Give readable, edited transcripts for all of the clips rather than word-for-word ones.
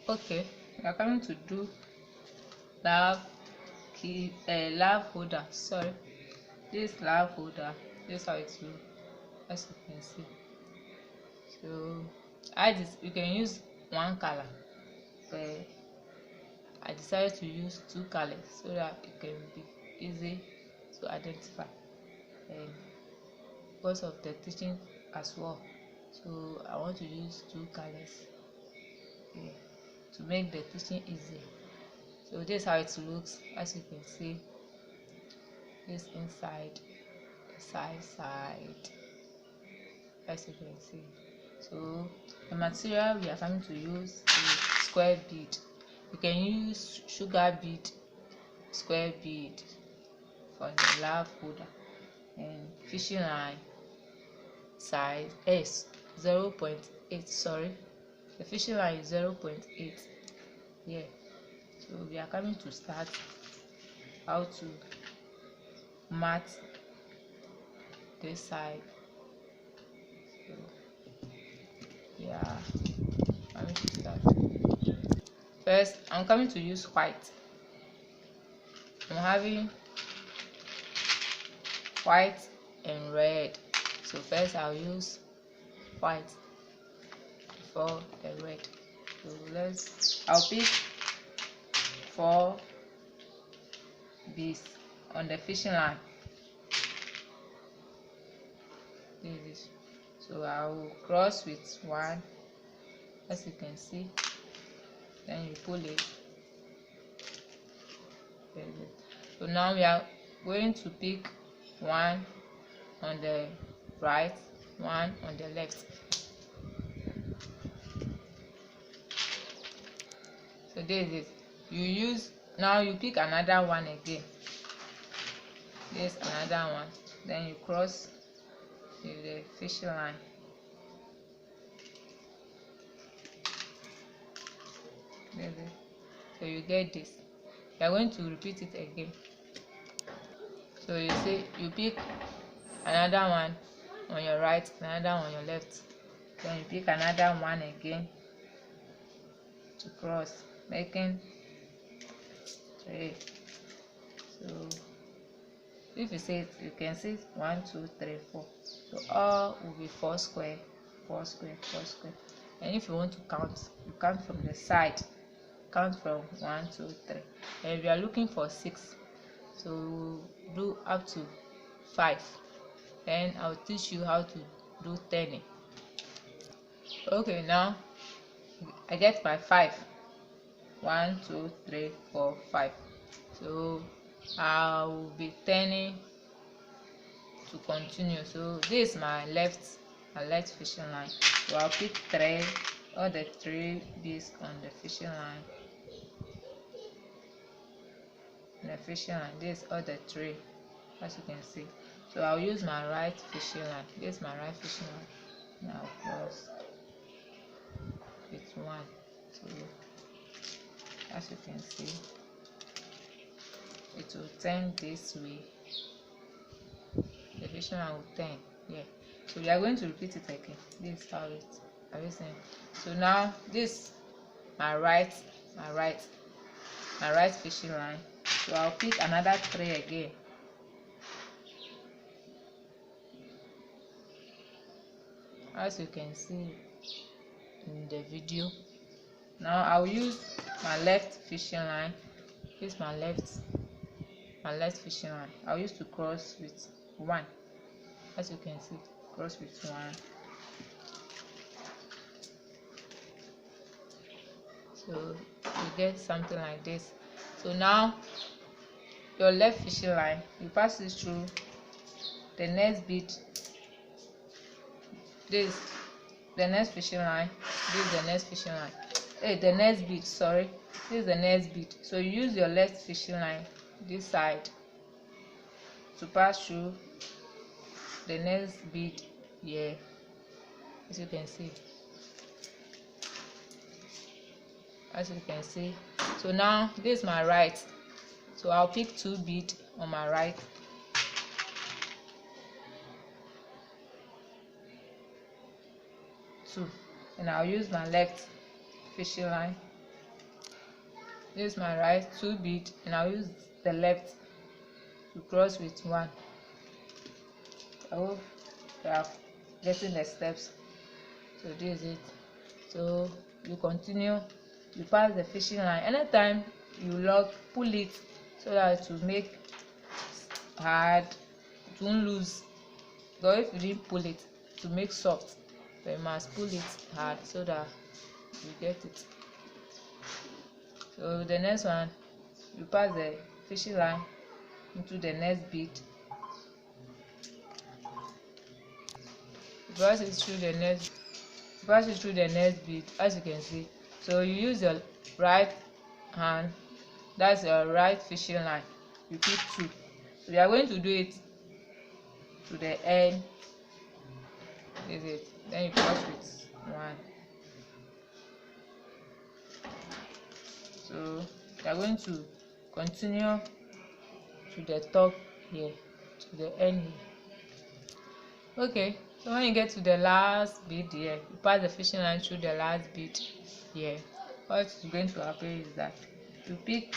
Okay, we are coming to do love love holder. Sorry, this love holder. This is how it looks, as you can see. So you can use one color, but I decided to use two colors so that it can be easy to identify, and because of the teaching as well, so I want to use two colors, yeah, to make the teaching easy. So this is how it looks, as you can see. This inside, side, as you can see. So the material we are going to use is square bead. You can use sugar bead, square bead for the love holder, and fishing line size S 0.8. Sorry, the fishing line is 0.8. Yeah. So we are coming to start how to mat this side. So yeah, coming to start. First, I'm coming to use white. I'm having white and red. So first I'll use white before the red. So I'll pick 4 beads on the fishing line. This. So I'll cross with 1, as you can see. Then you pull it. So now we are going to pick 1 on the right, 1 on the left. So this is it. Now you pick another one again. This another one. Then you cross with the fishing line. So you get this. You are going to repeat it again. So you see, you pick another one on your right, another one on your left. Then you pick another one again to cross, making 3. So if you see it, you can see 1, 2, 3, 4. So all will be 4 square, 4 square, 4 square. And if you want to count, you count from the side. Count from 1, 2, 3. And we are looking for 6. So we'll do up to 5. Then I'll teach you how to do 10. Okay, now I get my 5. 1, 2, 3, 4, 5. So I will be turning to continue. So this is my left fishing line. So I'll pick 3, all the 3 beads on the fishing line. The fishing line, this all the 3, as you can see. So I'll use my right fishing line. This is my right fishing line. Now cross with 1. So as you can see, it will turn this way. The fishing line will turn. Yeah. So we are going to repeat it again. This is how it. Are you seeing? So now this my right fishing line. So I'll pick another 3 again. As you can see in the video. Now I'll use my left fishing line. This is my left fishing line. I'll use to cross with 1. As you can see, cross with 1. So you get something like this. So now your left fishing line, you pass it through the next bead. This the next fishing line. This is the next fishing line. The next bead. Sorry, this is the next bead. So you use your left fishing line, this side, to pass through the next bead here, as you can see. As you can see. So now this is my right. So I'll pick 2 beads on my right. And I'll use my left fishing line This is my right 2 bead, and I'll use the left to cross with 1. I hope you are getting the steps. So this is it. So you continue, you pass the fishing line. Anytime you lock, pull it so that it will make hard, it won't lose. But if you didn't pull it, to make soft, but you must pull it hard so that you get it. So the next one, you pass the fishing line into the next bead. You pass it through the next bead, as you can see. So you use your right hand, that's your right fishing line. You pick 2. So we are going to do it to the end. Is it? Then you cross with 1. So we are going to continue to the top here, to the end here. Okay, so when you get to the last bead here, you pass the fishing line through the last bead here. What is going to happen is that you pick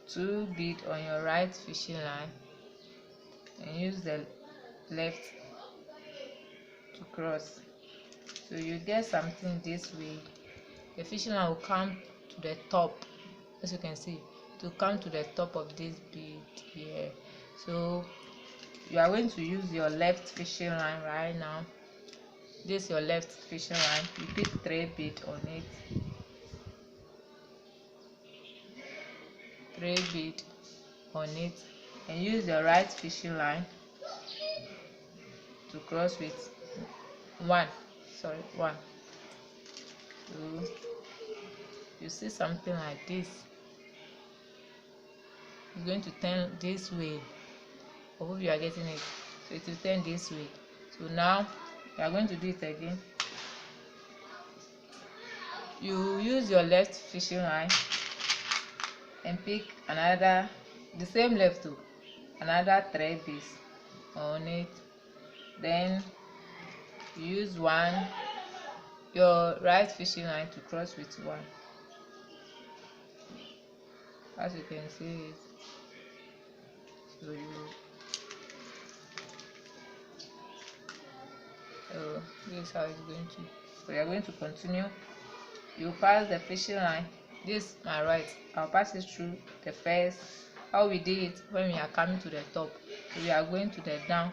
2 bead on your right fishing line and use the left to cross. So you get something this way. The fishing line will come to the top, as you can see, to come to the top of this bead here. So you are going to use your left fishing line right now. This is your left fishing line. You pick 3 bead on it, 3 bead on it, and use your right fishing line to cross with 1. So you see something like this. It's going to turn this way. I hope you are getting it. So it will turn this way. So now you are going to do it again. You use your left fishing line and pick another, the same left too, another 3 beads on it. Then you use your right fishing line to cross with 1. As you can see it. So this is how it's going to. So you are going to continue. You pass the fishing line. This is my right. I'll pass it through the first. How we did it when we are coming to the top. So we are going to the down.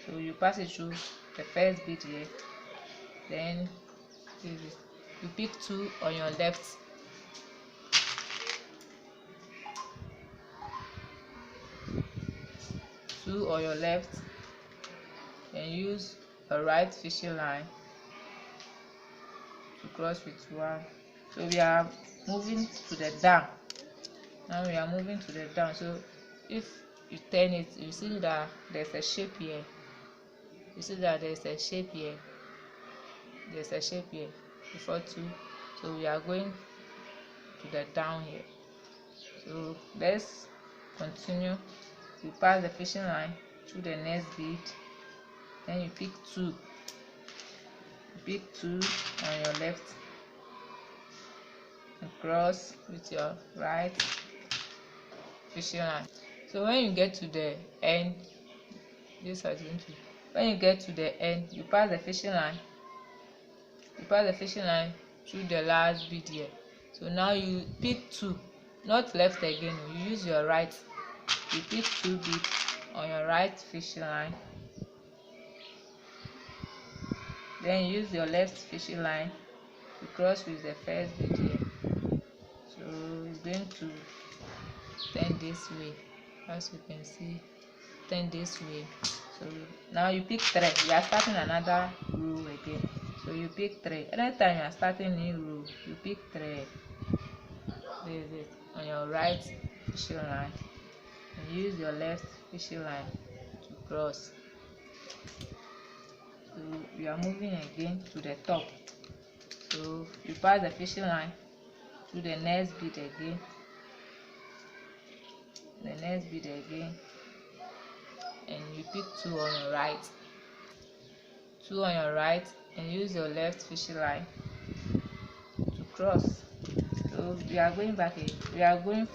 So you pass it through the first bead here. Then you pick 2 on your left. Two on your left, and use a right fishing line to cross with 1. So we are moving to the down. Now we are moving to the down. So if you turn it, you see that there's a shape here. You see that there's a shape here. There's a shape here before 2. So we are going to the down here. So let's continue. You pass the fishing line through the next bead. Then you pick 2. You pick 2 on your left and cross with your right fishing line. So when you get to the end, this is going to. When you get to the end, you pass the fishing line. You pass the fishing line through the last bead here. So now you pick 2, not left again. You use your right. You pick 2 beads on your right fishing line. Then use your left fishing line to cross with the first bead here. So it's going to turn this way, as you can see, turn this way. So now you pick 3. You are starting another row again. So you pick 3. Anytime you are starting new row, you pick 3. This is it on your right fishing line. And use your left fishing line to cross. So we are moving again to the top. So you pass the fishing line to the next bead again, and you pick 2 on your right, and use your left fishing line cross. So we are going back again. We are going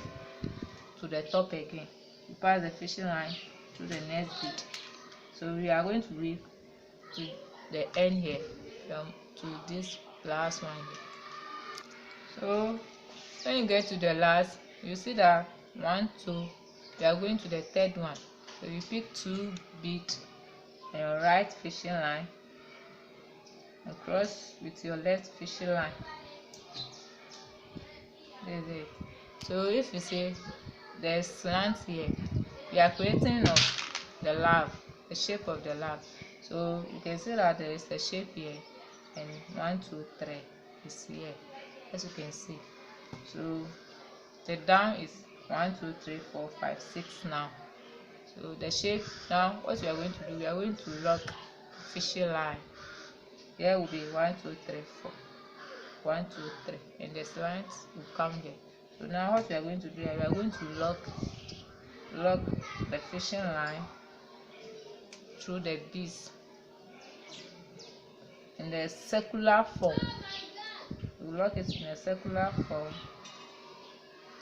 to the top again. We pass the fishing line to the next bead. So we are going to weave to the end here, to this last one here. So when you get to the last, you see that 1 2, we are going to the third one. So you pick 2 beads on your right fishing line and cross with your left fishing line. This is it. So if you see there's slant here, we are creating of the love, the shape of the love. So you can see that there is a shape here, and 1 2 3 is here, as you can see. So the down is 1 2 3 4 5 6 now. So the shape now, what we are going to do, we are going to lock fishing line. Here will be 1 2 3 4, 1 2 3, and the slant will come here. So now what we are going to do, we are going to lock the fishing line through the beads in the circular form. We lock it in a circular form,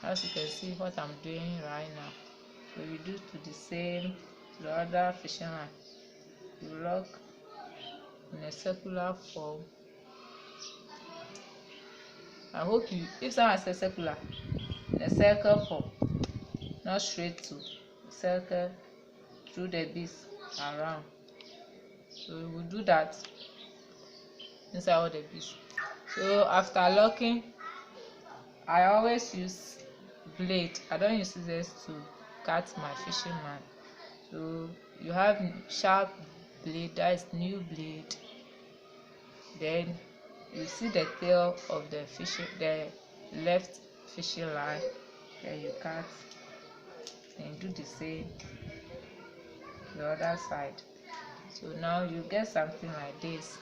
as you can see what I'm doing right now. So we do to the other fishing line. We lock in a circular form. I hope if someone says circular, in a circle form, not straight to circle through the beads around. So we will do that inside all the beads. So after locking, I always use blade. I don't use scissors to cut my fishing line. So you have sharp blade, that is new blade. Then you see the tail of the left fishing line, then you cut and do the same the other side. So now you get something like this.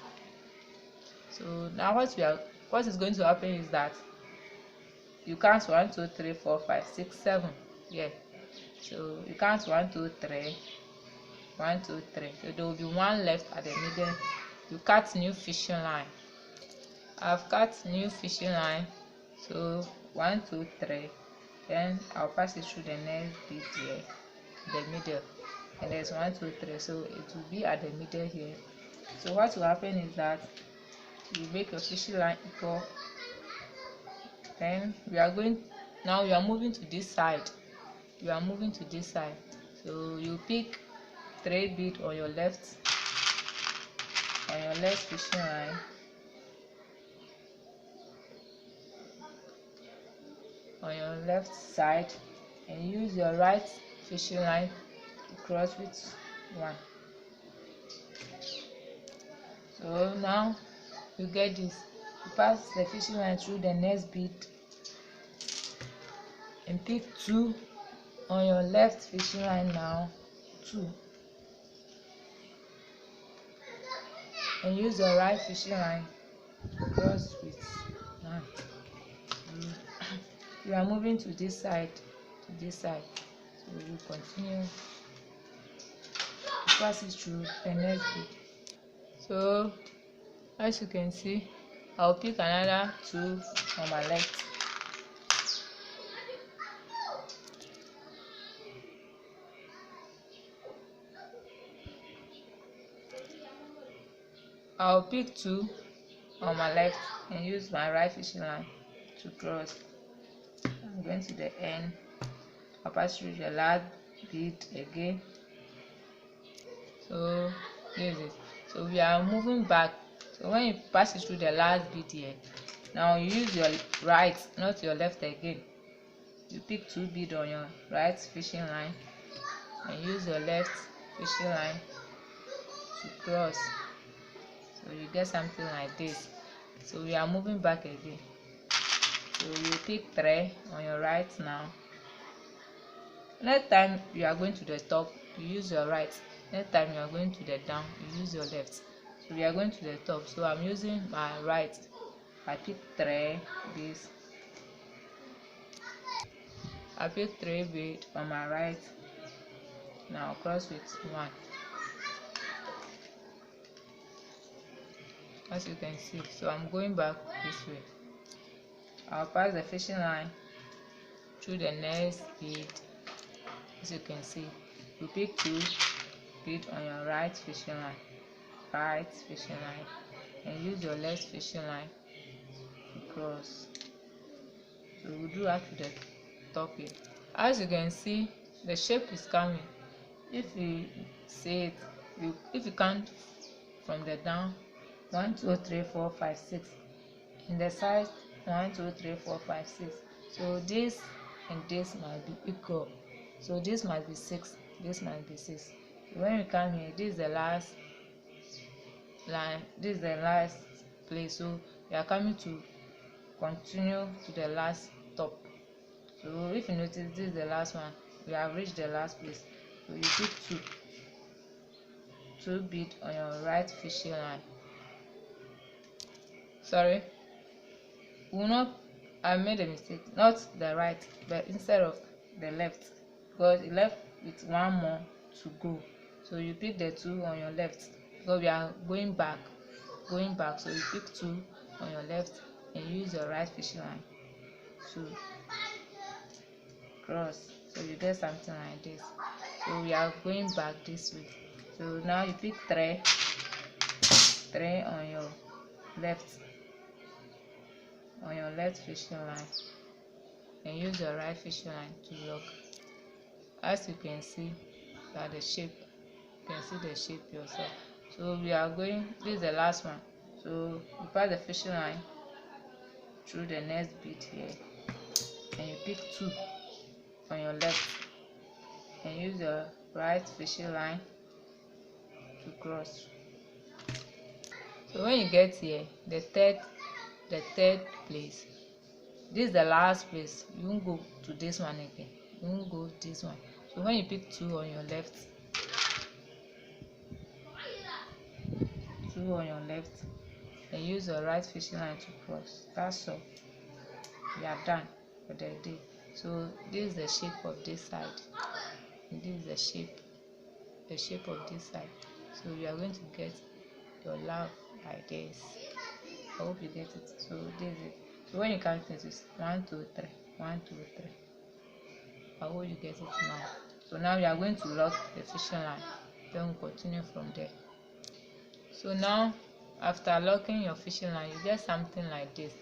So now what is going to happen is that you count 1 2 3 4 5 6 7. Yeah. So you count 1 2 3, 1 2 3. So there will be one left at the middle. You cut new fishing line. I've cut new fishing line. So 1 2 3. Then I'll pass it through the next bead here, the middle, and there's 1 2 3. So it will be at the middle here. So what will happen is that you make your fishing line equal. Then we are moving to this side. You are moving to this side. So you pick 3 bead on your left fishing line. On your left side, and use your right fishing line to cross with 1. So now you get this. You pass the fishing line through the next bead and pick 2 on your left fishing line now, 2, and use your right fishing line to cross with 1. You are moving to this side, so we will continue to pass it through the next bead. So as you can see, I'll pick another 2 on my left. I'll pick 2 on my left and use my right fishing line to cross. I'm going to the end. I'll pass through the last bead again. So this is it. So we are moving back. So when you pass it through the last bead here, now you use your right, not your left again. You pick 2 beads on your right fishing line and use your left fishing line to cross. So you get something like this. So we are moving back again. So you pick 3 on your right now. Next time you are going to the top, you use your right. Next time you are going to the down, you use your left. So we are going to the top. So I'm using my right. I pick 3 beads. I pick 3 beads on my right. Now cross with 1. As you can see, so I'm going back this way. I'll pass the fishing line through the next bead. As you can see, you pick 2 bead on your right fishing line, and use your left fishing line to cross. So we'll do that to the top here. As you can see, the shape is coming. If you see it, if you count from the down, 1 2 3 4 5 6, in the side 1 2 3 4 5 6. So this and this must be equal. So this must be 6, this must be 6. So when you come here, this is the last line, this is the last place. So you are coming to continue to the last top. So if you notice, this is the last one. We have reached the last place. So you put 2 bead on your right fishing line. Sorry, I made a mistake, not the right, but instead of the left, because it left with 1 more to go. So you pick the 2 on your left, because we are going back. So you pick 2 on your left and use your right fishing line to cross. So you get something like this. So we are going back this way. So now you pick 3 on your left fishing line and use your right fishing line to lock. As you can see, that the shape, you can see the shape yourself. So we are going, this is the last one. So you pass the fishing line through the next bead here, and you pick 2 on your left and use your right fishing line to cross. So when you get here, the third place, this is the last place. You won't go to this one again, you won't go this one. So when you pick 2 on your left, and use your right fishing line to cross. That's all. We are done for the day. So this is the shape of this side, and this is the shape of this side. So you are going to get your love like this. I hope you get it. So this is it. So when you count it, is 1 2 3, 1 2 3. I hope you get it now. So now we are going to lock the fishing line, then we'll continue from there. So now, after locking your fishing line, you get something like this.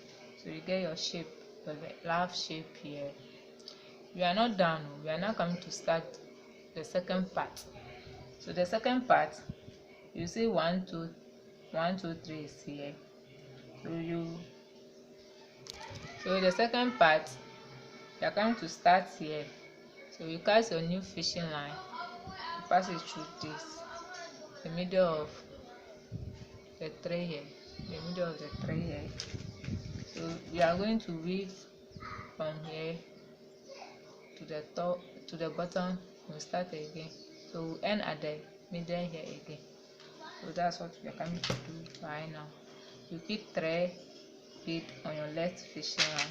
So you get your shape, your love shape here. We are not done. We are now coming to start the second part. So the second part, you see 1 2 3 is here. So the second part, you are coming to start here. So you cast your new fishing line, you pass it through this, the middle of the 3 here, So we are going to weave from here to the top, to the bottom. We'll start again. So we'll end at the middle here again. So that's what we are coming to do right now. You pick 3 bead on your left fishing line.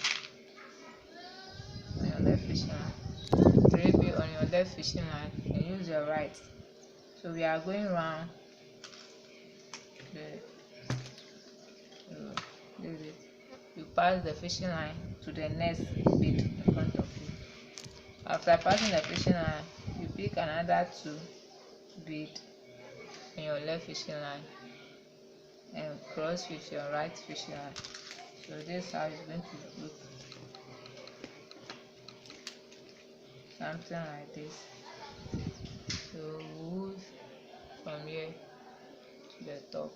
3 bead on your left fishing line and use your right. So we are going round you pass the fishing line to the next bead in front of you. After passing the fishing line, you pick another 2 bead in your left fishing line and cross with your right fishing line. So this is how it's going to look, something like this. So move from here to the top.